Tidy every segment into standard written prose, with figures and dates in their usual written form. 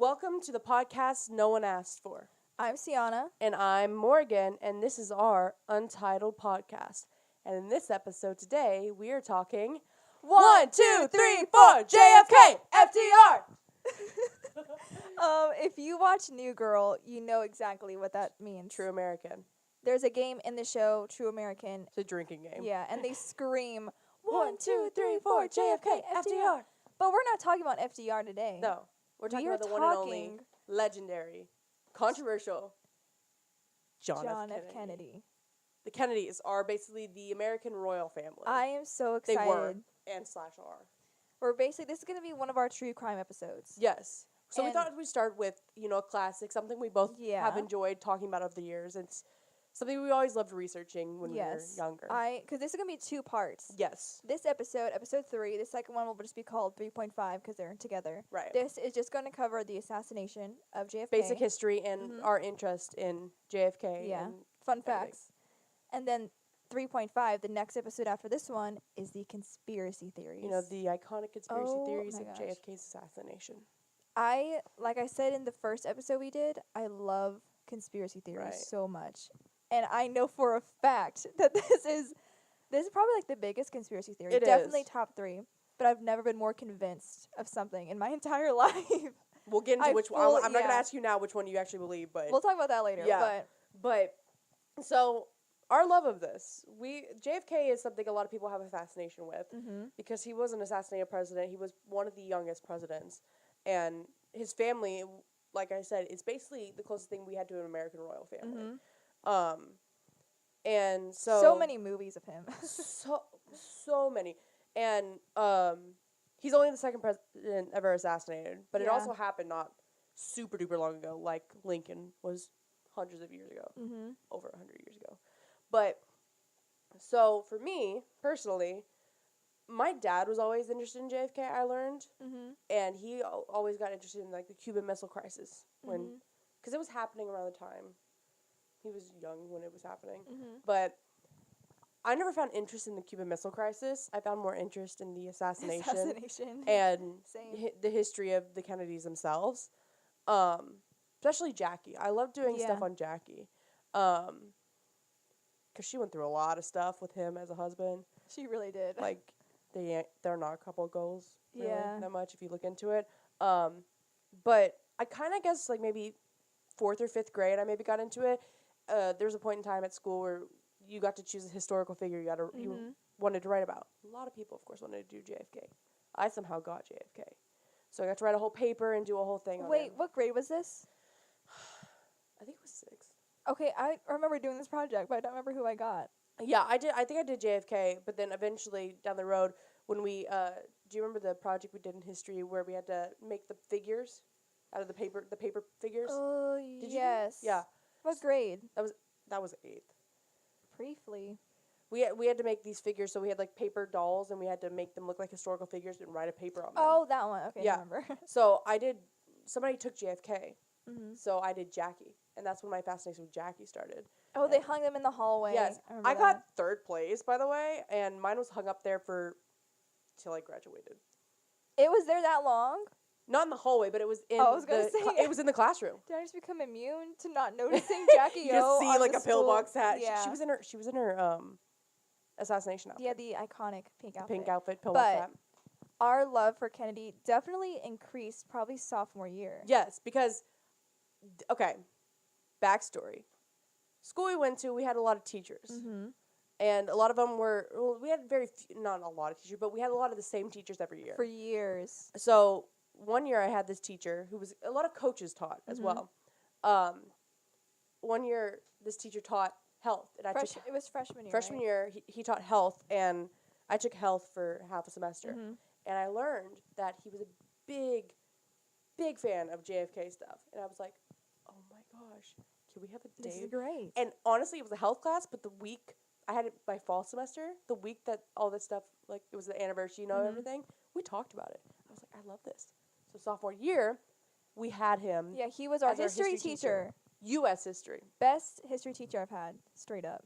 Welcome to the podcast no one asked for. I'm Sienna. And I'm Morgan, and this is our Untitled podcast. And in this episode today, we are talking 1, 2, 3, 4, JFK, FDR! If you watch New Girl, you know exactly what that means. True American. There's a game in the show, True American. It's a drinking game. Yeah, and they scream, 1, 2, 3, 4, JFK, FDR! But we're not talking about FDR today. No, we're talking about the one and only, legendary, controversial John F. Kennedy. The Kennedys are basically the American royal family. I am so excited. They were, and / are. This is going to be one of our true crime episodes. Yes. So we thought we'd start with, a classic, something we both have enjoyed talking about over the years. It's something we always loved researching when we were younger. Because this is going to be 2 parts. Yes. This episode 3, the second one will just be called 3.5 because they're together. Right. This is just going to cover the assassination of JFK. Basic history and our interest in JFK. Yeah. And fun facts. And then 3.5, the next episode after this one, is the conspiracy theories. The iconic conspiracy theories of JFK's assassination. Like I said in the first episode we did, I love conspiracy theories so much. And I know for a fact that this is probably like the biggest conspiracy theory. It Definitely is. top 3. But I've never been more convinced of something in my entire life. We'll get into which one. I'm not going to ask you now which one you actually believe, but we'll talk about that later. Yeah. But so our love of this, JFK is something a lot of people have a fascination with because he was an assassinated president. He was one of the youngest presidents. And his family, like I said, is basically the closest thing we had to an American royal family. And so many movies of him. so many. And he's only the second president ever assassinated, but it also happened not super duper long ago, like Lincoln was hundreds of years ago, over 100 years ago. But so for me personally, my dad was always interested in JFK, I learned, and he always got interested in, like, the Cuban Missile Crisis, because it was happening around the time. He was young when it was happening, but I never found interest in the Cuban Missile Crisis. I found more interest in the assassination. And the history of the Kennedys themselves, especially Jackie. I love doing stuff on Jackie, because she went through a lot of stuff with him as a husband. She really did. Like, they're not a couple of goals really that much if you look into it. But I kind of guess, like, maybe 4th or 5th grade, I maybe got into it. There was a point in time at school where you got to choose a historical figure you wanted to write about. A lot of people, of course, wanted to do JFK. I somehow got JFK. So I got to write a whole paper and do a whole thing on Wait, him. what grade was this? I think it was 6th. Okay, I remember doing this project, but I don't remember who I got. Yeah, I did. I think I did JFK, but then eventually down the road, when we, do you remember the project we did in history where we had to make the figures out of the paper figures? Oh, did yes. You? Yeah. What grade? That was 8th. Briefly. We had to make these figures, so we had, like, paper dolls, and we had to make them look like historical figures and write a paper on them. Oh, that one. Okay, yeah. I remember. So somebody took JFK, so I did Jackie, and that's when my fascination with Jackie started. Oh, they hung them in the hallway. Yes. I got 3rd place, by the way, and mine was hung up there till I graduated. It was there that long? Not in the hallway, but it was in it was in the classroom. Did I just become immune to not noticing Jackie You just see, like, a pillbox hat. Yeah. She was in her assassination outfit. Yeah, the iconic pink outfit. Pink outfit, pillbox hat. Our love for Kennedy definitely increased probably sophomore year. Yes, because, okay, backstory. School we went to, we had a lot of teachers. And a lot of them we had not a lot of teachers, but we had a lot of the same teachers every year. For years. So one year I had this teacher who was, a lot of coaches taught as well. One year this teacher taught health. And it was freshman year, Freshman year, he taught health, and I took health for half a semester. And I learned that he was a big, big fan of JFK stuff. And I was like, oh my gosh, can we have a day? This is great. And honestly, it was a health class, but the week, I had it by fall semester, the week that all this stuff, like, it was the anniversary, everything, we talked about it. I was like, I love this. So sophomore year, we had him. Yeah, he was our history teacher. U.S. history. Best history teacher I've had, straight up.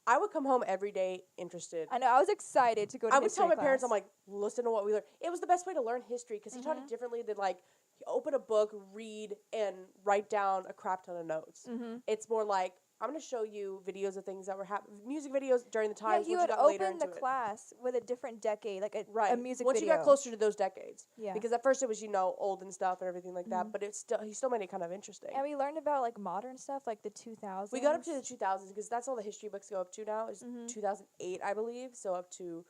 I would come home every day interested. I know. I was excited to go to I would history tell my class. parents, I'm like, listen to what we learned. It was the best way to learn history because he taught it differently than, like, open a book, read, and write down a crap ton of notes. It's more like, I'm going to show you videos of things that were happening, music videos during the times he once would you got later open into the it. class with a different decade, like a music once video. you got closer to those decades. Yeah. Because at first it was, old and stuff and everything like that, but he still made it kind of interesting. And we learned about, like, modern stuff, like the 2000s. We got up to the 2000s because that's all the history books go up to now. Is 2008, I believe, so up to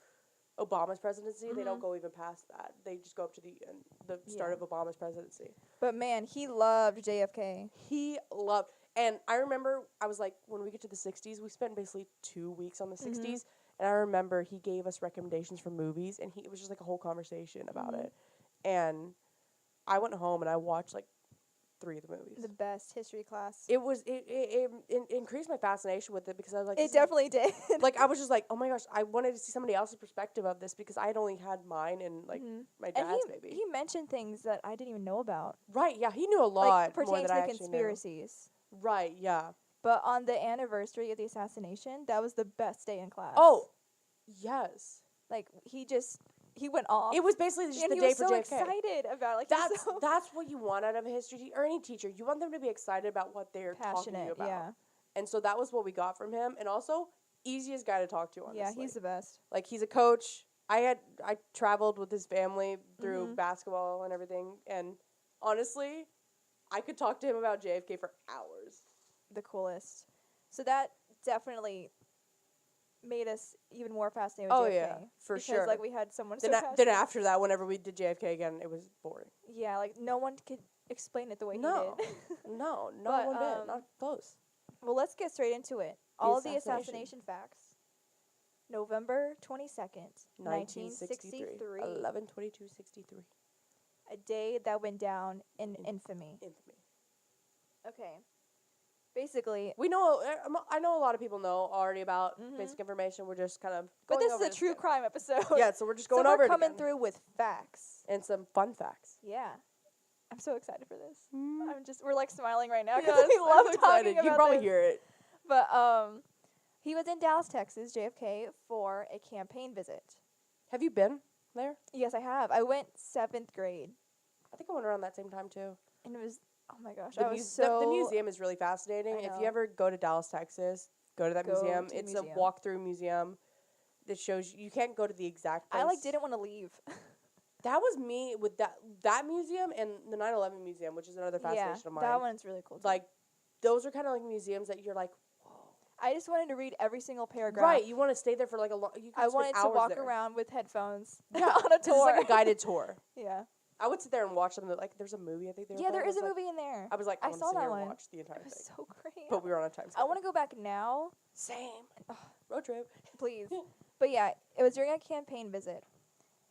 Obama's presidency. They don't go even past that. They just go up to the start of Obama's presidency. But man, he loved JFK. He loved, and I remember I was like, when we get to the 60s, we spent basically 2 weeks on the 60s, and I remember he gave us recommendations for movies, and it was just like a whole conversation about it. And I went home and I watched like 3 of the movies. The best history class. It increased my fascination with it because I was like, it definitely did. Like, I was just like, oh my gosh, I wanted to see somebody else's perspective of this because I had only had mine and, like, my dad's maybe. He mentioned things that I didn't even know about. Right, yeah, he knew a lot like, more pertaining than to I the actually conspiracies. knew. Right, yeah. But on the anniversary of the assassination, that was the best day in class. Oh, yes. Like, he went off. It was basically just the day for JFK. And he was so excited about it. Like, that's what you want out of a history or any teacher. You want them to be excited about what they're talking to you about. Yeah. And so that was what we got from him. And also, easiest guy to talk to, honestly. Yeah, he's the best. Like, he's a coach. I traveled with his family through basketball and everything. And honestly, I could talk to him about JFK for hours. The coolest. So that definitely made us even more fascinated with JFK. Oh, yeah, for sure. Because, like, we had someone so Then after that, whenever we did JFK again, it was boring. Yeah, like, no one could explain it the way he did. No, one bit. Not close. Well, let's get straight into it. All of the assassination facts. November 22nd, 1963. 11/22/63. A day that went down in infamy. Okay. Basically, I know a lot of people know already about basic information. We're just kind of but going this over is a true crime episode. Yeah, so we're just going over it we're coming again. through with facts. And some fun facts. Yeah. I'm so excited for this. We're like smiling right now because Yes, we love I'm talking excited. about You can probably this. hear it. But he was in Dallas, Texas, JFK, for a campaign visit. Have you been there? Yes, I have. I went 7th grade. I think I went around that same time too. And it was, oh my gosh, The museum is really fascinating. If you ever go to Dallas, Texas, go to that museum. It's a walk-through museum that shows you can't go to the exact place. I didn't want to leave. That was me with that museum and the 9/11 museum, which is another fascination of mine. That one's really cool too. Like, those are kind of like museums that you're like, whoa. I just wanted to read every single paragraph. Right, you want to stay there for like a long. I wanted to walk around with headphones. Yeah, on a tour. It's like a guided tour. Yeah. I would sit there and watch them. Like, there's a movie I think they were Yeah, there playing. is a movie in there. I was like, I saw that here one. And watch the entire It was thing. so great. But we were on a time schedule. I want to go back now. Same. Road trip. Please. But yeah, it was during a campaign visit.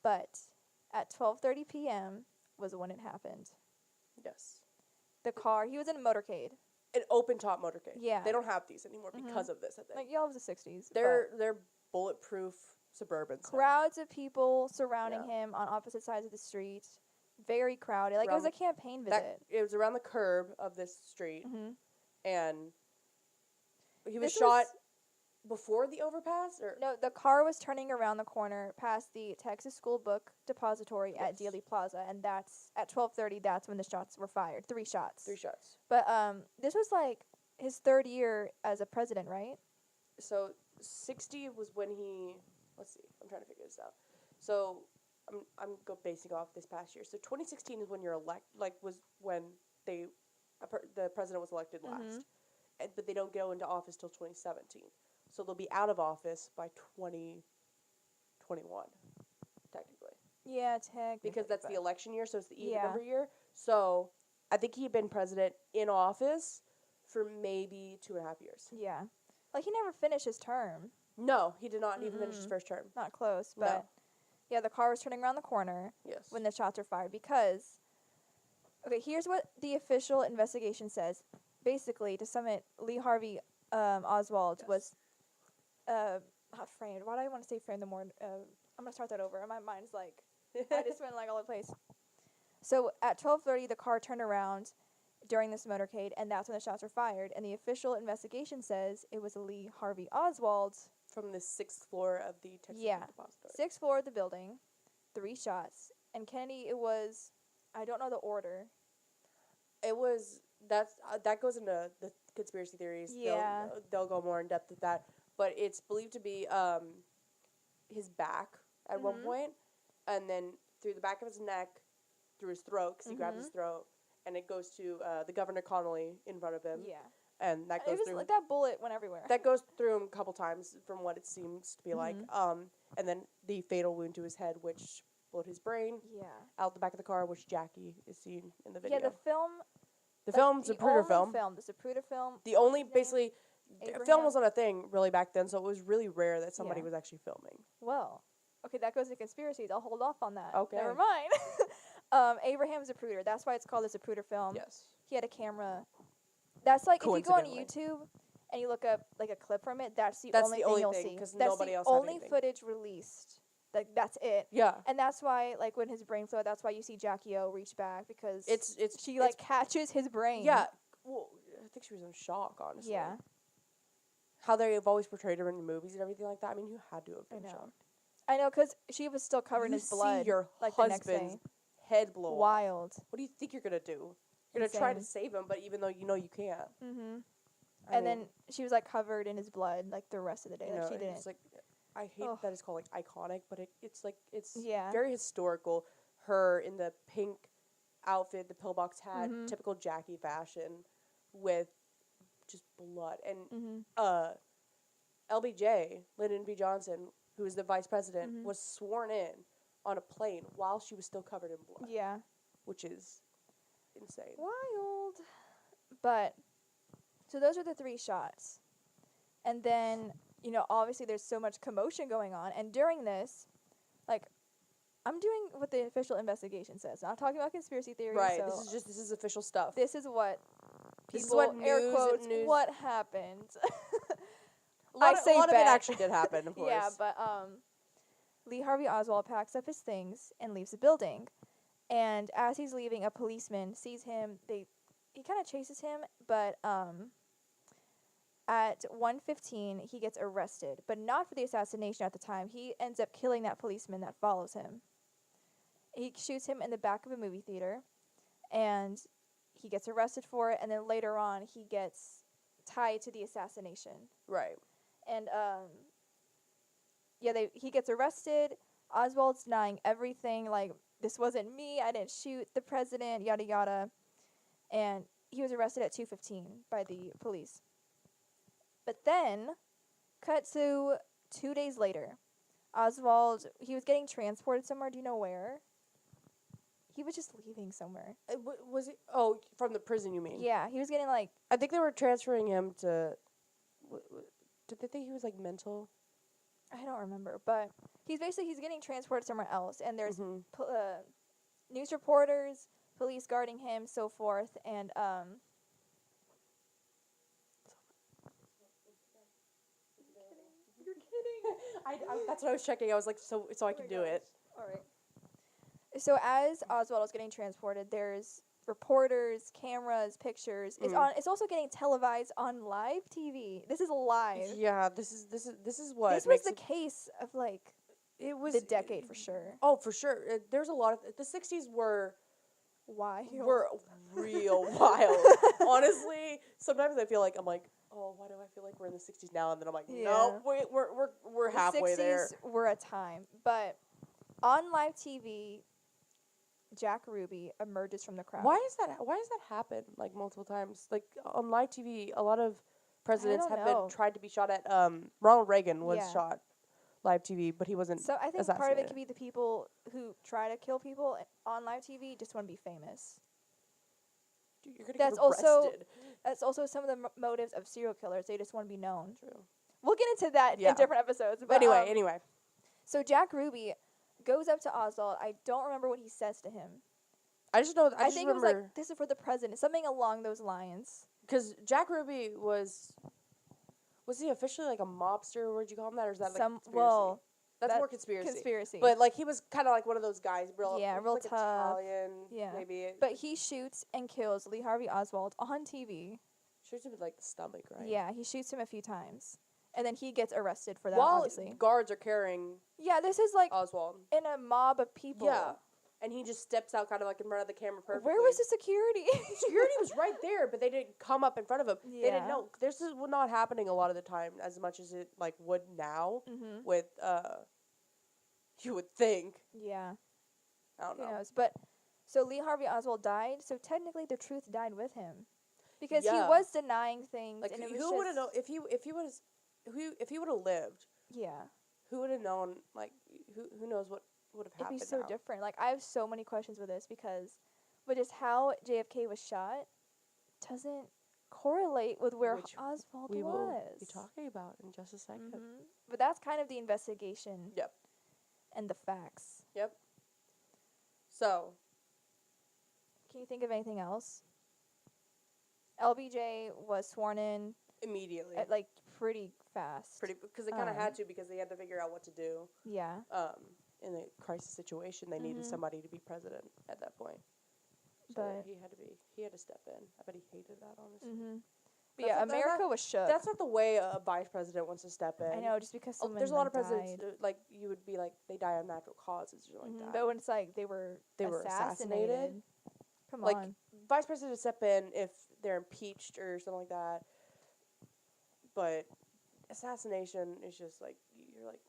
But at 12:30 p.m. was when it happened. Yes. The car, he was in a motorcade. An open top motorcade. Yeah. They don't have these anymore because of this, I think. Like, y'all was the 60s. They're bulletproof Suburbans. Crowds of people surrounding him on opposite sides of the street. Very crowded. Like, it was a campaign visit. It was around the curb of this street. And he was This shot before the overpass? Or No, the car was turning around the corner past the Texas School Book Depository at Dealey Plaza, and that's at 12:30. That's when the shots were fired. 3 shots. 3 shots. But this was like his 3rd year as a president, right? So 60 was when he. Let's see. I'm trying to figure this out. So I'm basing off this past year. So 2016 is when you're was when the president was elected last, but they don't go into office till 2017. So they'll be out of office by 2021, technically. Yeah, technically. Because that's the election year, so it's the even number year. So I think he had been president in office for maybe 2.5 years. Yeah. Like, he never finished his term. No, he did not even finish his first term. Not close, but yeah, the car was turning around the corner when the shots were fired because, okay, here's what the official investigation says. Basically, to sum it, Lee Harvey Oswald was not framed. Why do I want to say framed the more? I'm going to start that over. My mind's like, I just went like all over the place. So at 12:30, the car turned around. during this motorcade, and that's when the shots were fired. And the official investigation says it was Lee Harvey Oswald. From the 6th floor of the Texas Depository. 6th floor of the building, 3 shots. And Kennedy, it was, I don't know the order. It was, that goes into the conspiracy theories. Yeah. They'll go more in depth with that. But it's believed to be his back at one point, and then through the back of his neck, through his throat, because he grabs his throat, and it goes to the Governor Connolly in front of him. Yeah. And that goes through. Like that bullet went everywhere. That goes through him a couple times, from what it seems to be like. And then the fatal wound to his head, which blew his brain. Yeah. Out the back of the car, which Jackie is seen in the video. Yeah, the film. The film's a Zapruder film. The Zapruder film. The only, basically, film wasn't a thing really back then, so it was really rare that somebody was actually filming. Well, okay, that goes to conspiracies. I'll hold off on that. Okay. Never mind. Abraham Zapruder. That's why it's called the Zapruder film. Yes. He had a camera. That's like, if you go on YouTube and you look up like a clip from it, that's the only thing you'll see. Because that's nobody else the had only anything. footage released. Like, that's it. Yeah. And that's why, like, when his brain flowed, that's why you see Jackie O reach back, because she catches his brain. Yeah. Well, I think she was in shock, honestly. Yeah. How they've always portrayed her in the movies and everything like that. I mean, you had to have been shocked. I know, because she was still covered in his blood. See your like husband's the next day. head blow off. Wild. What do you think you're going to do? You're going to try to save him, but even though you know you can't. Mm-hmm. And then she was, like, covered in his blood, like, the rest of the day. Like, she didn't. It's like, I hate that it's called, like, iconic, but it's Yeah. very historical. Her in the pink outfit, the pillbox hat, typical Jackie fashion, with just blood. And LBJ, Lyndon B. Johnson, who was the vice president, was sworn in on a plane while she was still covered in blood. Yeah. Which is insane. Wild. But, so those are the 3 shots. And then, you know, obviously there's so much commotion going on. And during this, like, I'm doing what the official investigation says. Not talking about conspiracy theories. Right. So This is official stuff. This is what people, air quotes, what happened. A lot of it actually did happen, of course. Yeah, but Lee Harvey Oswald packs up his things and leaves the building. And as he's leaving, a policeman sees him. He kind of chases him, but at 1:15 he gets arrested, but not for the assassination at the time. He ends up killing that policeman that follows him. He shoots him in the back of a movie theater, and he gets arrested for it, and then later on he gets tied to the assassination. Right. And he gets arrested. Oswald's denying everything, like, this wasn't me, I didn't shoot the president, yada yada. And he was arrested at 2:15 by the police. But then, cut to 2 days later, Oswald, he was getting transported somewhere. Do you know where? He was just leaving somewhere. Was it? Oh, from the prison, you mean? Yeah, he was getting, like... I think they were transferring him to... Did they think he was, like, mental? I don't remember, but he's getting transported somewhere else, and there's news reporters, police guarding him, so forth, and You're kidding. That's what I was checking. I was like, so I could do it. All right. So as Oswald is getting transported, there's reporters, cameras, pictures. It's also getting televised on live TV. This is live. Yeah, this is what. This was the case of, like, it was the decade for sure. Oh, for sure. There's a lot of the 60s were wild. Were real wild. Honestly, sometimes I feel like I'm like, oh, why do I feel like we're in the 60s now? And then I'm like, no, wait, we're halfway there. The 60s were a time, but on live TV, Jack Ruby emerges from the crowd. Why has that happened like multiple times? Like on live TV, a lot of presidents have been tried to be shot at. Ronald Reagan was shot live TV, but he wasn't. So I think part of it could be the people who try to kill people on live TV just want to be famous. Dude, you're gonna get arrested. That's also some of the motives of serial killers. They just want to be known. True. We'll get into that in different episodes. But anyway. So Jack Ruby goes up to Oswald. I don't remember what he says to him. I just know. I think it was like, "This is for the president," something along those lines. Because Jack Ruby was he officially like a mobster? Or would you call him that, or is that like a conspiracy? Well, That's more conspiracy. Conspiracy. But, like, he was kind of like one of those guys. Real, real like tough. Italian, yeah. maybe. But he shoots and kills Lee Harvey Oswald on TV. Shoots him in, like, the stomach, right? Yeah, he shoots him a few times. And then he gets arrested for that, While obviously. guards are carrying Yeah, this is, like, Oswald. in a mob of people. Yeah. And he just steps out kind of, like, in front of the camera perfectly. Where was the security? Security was right there, but they didn't come up in front of him. Yeah. They didn't know. This is not happening a lot of the time as much as it, like, would now with, you would think. Yeah. I don't know. Who knows? But, so Lee Harvey Oswald died, so technically the truth died with him. Because he was denying things, like, and it was who would have known, if he would have lived, yeah. who would have known, like, who knows what would have happened. It'd be so different. Like, I have so many questions with this because with just how JFK was shot doesn't correlate with where Oswald we was. will be talking about in just a second. But that's kind of the investigation. Yep. And the facts. Yep. So. Can you think of anything else? LBJ was sworn in immediately. Like, pretty fast. Because they kind of had to, because they had to figure out what to do. Yeah. In a crisis situation, they needed somebody to be president at that point. So but he had to step in. I bet he hated that, honestly. But yeah, America was shook. That's not the way a vice president wants to step in. I know, just because someone there's a lot of died. presidents, like, you would be like, they die of natural causes or like that. But when it's like they were assassinated. Come like, on. Vice president step in if they're impeached or something like that. But assassination is just like, you're like,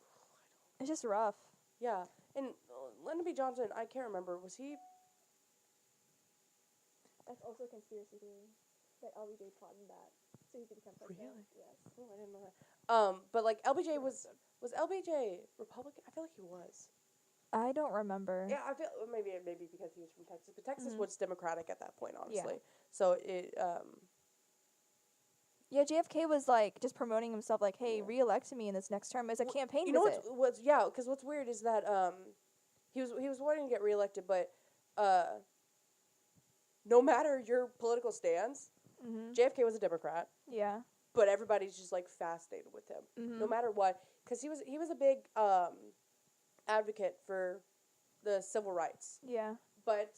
it's just rough. Yeah. And Lyndon B. Johnson, I can't remember, was he? That's also a conspiracy theory. That LBJ plotted that. So he could become president. Really? Yes. Oh, I didn't know that. But like LBJ was LBJ Republican? I feel like he was. I don't remember. Yeah, I feel maybe because he was from Texas, but Texas was Democratic at that point, honestly. Yeah. So it Yeah, JFK was like just promoting himself, like, "Hey, re-elect me in this next term." As a campaign. You know what's because what's weird is that he was wanting to get reelected, but no matter your political stance, JFK was a Democrat. Yeah. But everybody's just like fascinated with him, no matter what, because he was a big advocate for the civil rights. Yeah. But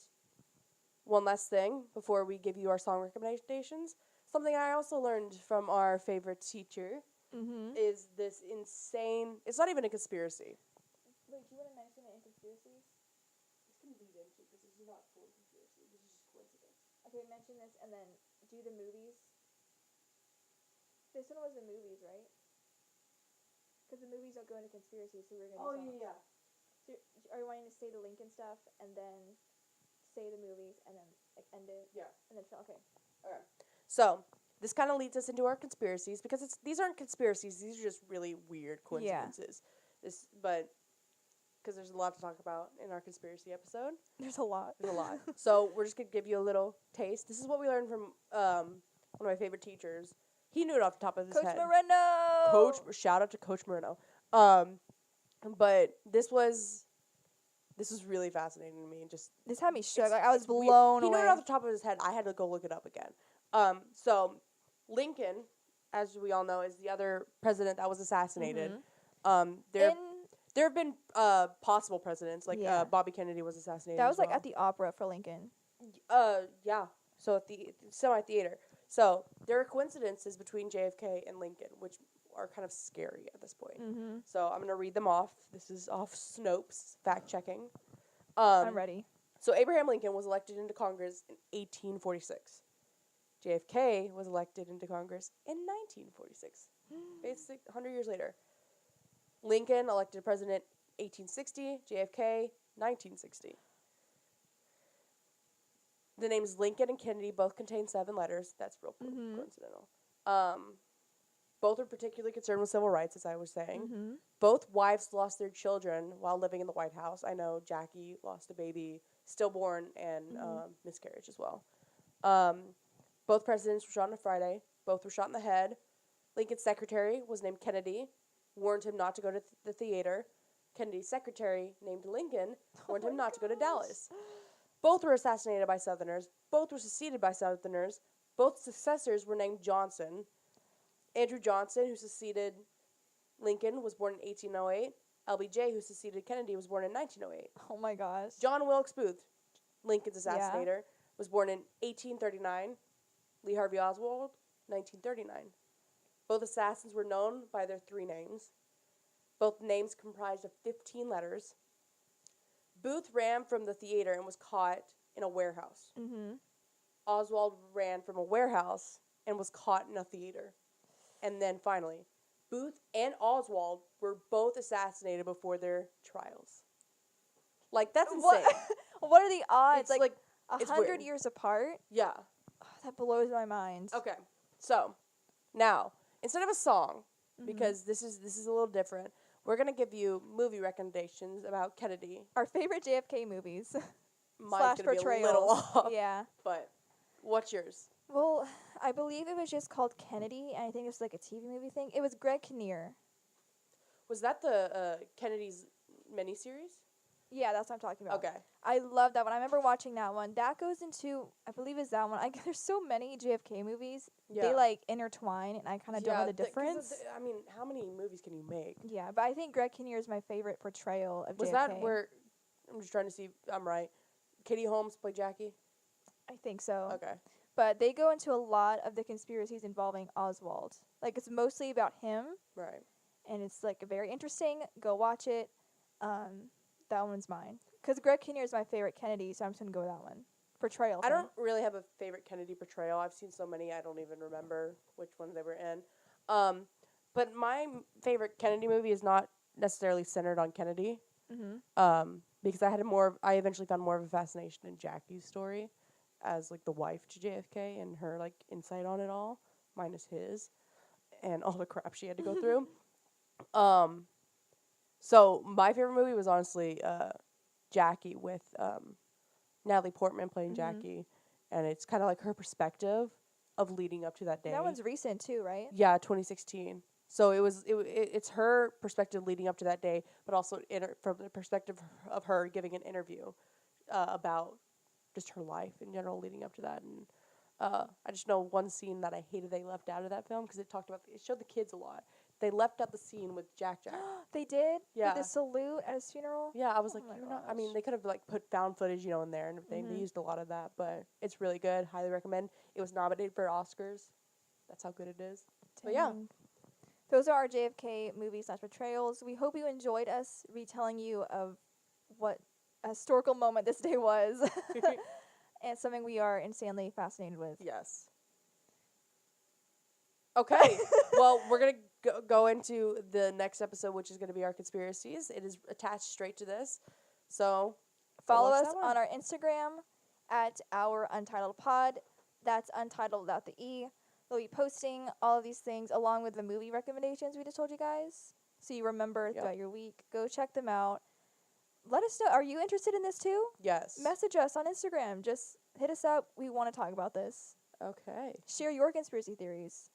one last thing before we give you our song recommendations, something I also learned from our favorite teacher is this insane. It's not even a conspiracy. Wait, do you want to mention any conspiracies? This can lead into because this is not full conspiracy. This is just coincidence. Okay, mention this and then do the movies. This one was the movies, right? Because the movies don't go into conspiracy, so we're gonna. Yeah. So are you wanting to say the Lincoln stuff and then say the movies and then like end it? Yeah. And then okay. Okay. So this kind of leads us into our conspiracies because these aren't conspiracies; these are just really weird coincidences. Yeah. Because there's a lot to talk about in our conspiracy episode. There's a lot. So we're just gonna give you a little taste. This is what we learned from one of my favorite teachers. He knew it off the top of his head. Coach Moreno. Shout out to Coach Moreno. But this was really fascinating to me. This had me shook. Like, I was blown away. He knew it off the top of his head. I had to go look it up again. So Lincoln, as we all know, is the other president that was assassinated. There have been possible presidents, like Bobby Kennedy was assassinated. That was like at the opera for Lincoln. Yeah. So at the semi-theater. So there are coincidences between JFK and Lincoln, which are kind of scary at this point. So I'm going to read them off. This is off Snopes, fact-checking. I'm ready. So Abraham Lincoln was elected into Congress in 1846. JFK was elected into Congress in 1946, basically 100 years later. Lincoln elected president 1860, JFK 1960. The names Lincoln and Kennedy both contain 7 letters. That's real coincidental. Both were particularly concerned with civil rights, as I was saying. Both wives lost their children while living in the White House. I know Jackie lost a baby, stillborn, and miscarriage as well. Both presidents were shot on a Friday. Both were shot in the head. Lincoln's secretary was named Kennedy, warned him not to go to the theater. Kennedy's secretary, named Lincoln, warned him not to go to Dallas. Both were assassinated by Southerners. Both were succeeded by Southerners. Both successors were named Johnson. Andrew Johnson, who succeeded Lincoln, was born in 1808. LBJ, who succeeded Kennedy, was born in 1908. Oh my gosh. John Wilkes Booth, Lincoln's assassinator, was born in 1839. Lee Harvey Oswald, 1939. Both assassins were known by their 3 names. Both names comprised of 15 letters. Booth ran from the theater and was caught in a warehouse. Mm-hmm. Oswald ran from a warehouse and was caught in a theater. And then finally, Booth and Oswald were both assassinated before their trials. Like, that's insane. What are the odds? It's like 100 years apart? Yeah. Oh, that blows my mind. Okay. So, now, instead of a song, because this is a little different, we're going to give you movie recommendations about Kennedy. Our favorite JFK movies. Mine's going to be a little off. Yeah. But what's yours? Well, I believe it was just called Kennedy, and I think it was like a TV movie thing. It was Greg Kinnear. Was that the Kennedy's miniseries? Yeah, that's what I'm talking about. Okay. I love that one. I remember watching that one. That goes into, I believe it's that one. There's so many JFK movies. Yeah. They, like, intertwine, and I kind of don't know the difference. I mean, how many movies can you make? Yeah, but I think Greg Kinnear is my favorite portrayal of JFK. Was that where, I'm just trying to see if I'm right, Katie Holmes played Jackie? I think so. Okay. But they go into a lot of the conspiracies involving Oswald. Like, it's mostly about him. Right. And it's, like, very interesting. Go watch it. That one's mine. Because Greg Kinnear is my favorite Kennedy, so I'm just going to go with that one. Portrayal. I don't really have a favorite Kennedy portrayal. I've seen so many, I don't even remember which ones they were in. But my favorite Kennedy movie is not necessarily centered on Kennedy. Mm-hmm. Because I eventually found more of a fascination in Jackie's story as, like, the wife to JFK and her, like, insight on it all, minus his, and all the crap she had to go through. So my favorite movie was honestly Jackie with Natalie Portman playing Jackie, and it's kind of like her perspective of leading up to that day. That one's recent too, right? Yeah, 2016. So it's her perspective leading up to that day, but also from the perspective of her giving an interview about just her life in general leading up to that. And I just know one scene that I hated they left out of that film because it showed the kids a lot. They left out the scene with Jack. They did? Yeah. With the salute at his funeral? Yeah, I was like, you're not. I mean, they could have, like, put found footage, in there and everything. They used a lot of that, but it's really good. Highly recommend. It was nominated for Oscars. That's how good it is. But yeah. Those are our JFK movies/portrayals. We hope you enjoyed us retelling you of what a historical moment this day was. And something we are insanely fascinated with. Yes. Okay. Well, we're going to go into the next episode, which is going to be our conspiracies. It is attached straight to this. So follow us on our Instagram at our Untitled Pod. That's Untitled without the E. We'll be posting all of these things along with the movie recommendations we just told you guys. So you remember throughout your week. Go check them out. Let us know. Are you interested in this too? Yes. Message us on Instagram. Just hit us up. We want to talk about this. Okay. Share your conspiracy theories.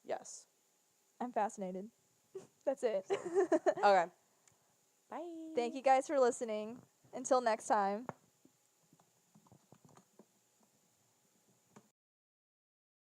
Yes. I'm fascinated. That's it. Okay. Bye. Thank you guys for listening. Until next time.